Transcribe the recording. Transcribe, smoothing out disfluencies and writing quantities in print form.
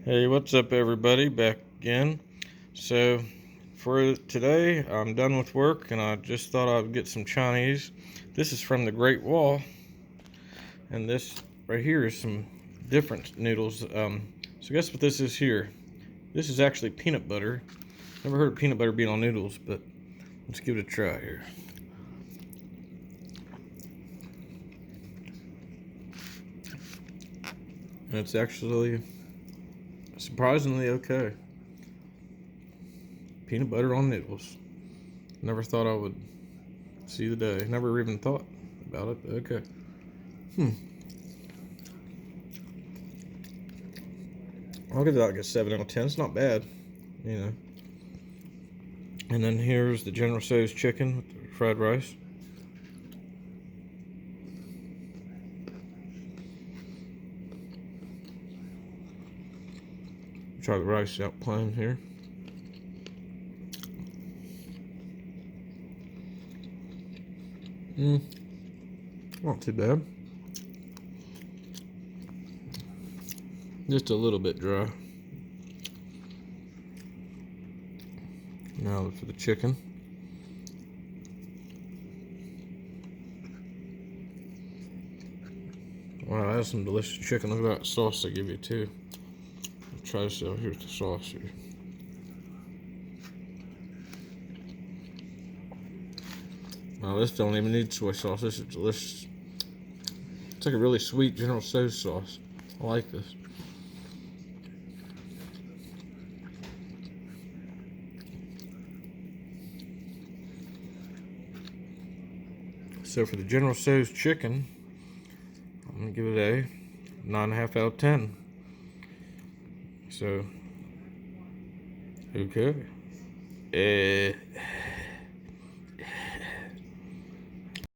Hey, what's up, everybody? Back again. So, for today, I'm done with work and I just thought I'd get some Chinese. This is from the Great Wall, and this right here is some different noodles. So, guess what this is here? This is actually peanut butter. Never heard of peanut butter being on noodles, but let's give it a try here. And it's actually surprisingly okay. Peanut butter on noodles. Never thought I would see the day. Never even thought about it, but okay. I'll give that like a 7 out of 10. It's not bad, you know. And then here's the General Tso's chicken with the fried rice. Try the rice out plain here. Not too bad. Just a little bit dry. Now for the chicken. Wow, that's some delicious chicken. Look at that sauce they give you too. I'll try this out here with the sauce here. Wow, this don't even need soy sauce. This is delicious. It's like a really sweet General Tso's sauce. I like this. So for the General Tso's chicken, I'm gonna give it a 9.5 out of 10. So, okay.